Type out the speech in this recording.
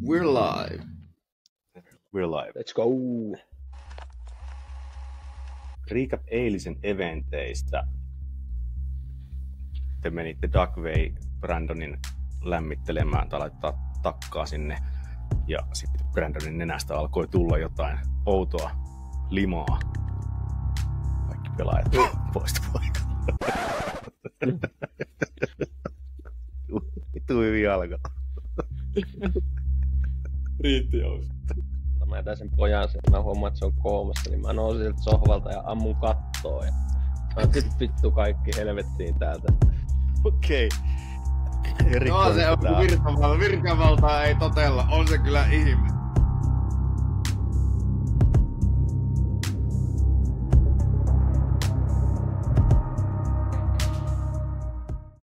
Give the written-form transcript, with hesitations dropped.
We're live. We're live. Let's go. Recap eilisen eventeistä. Te menitte Duckway Brandonin lämmittelemään tai laittaa takkaa sinne. Ja sitten Brandonin nenästä alkoi tulla jotain outoa limaa. Kaikki pelaajat poistu paikalta. Tuu hyvin alkaa. Riitti jousi. Mä jätän sen pojan sen, mä huomaan, että se on koomassa, niin mä nousin sieltä sohvalta ja ammun kattoo. Ja sit vittu kaikki helvettiin täältä. Okei. No se on, kun virkavaltaa ei totella, on se kyllä ihme.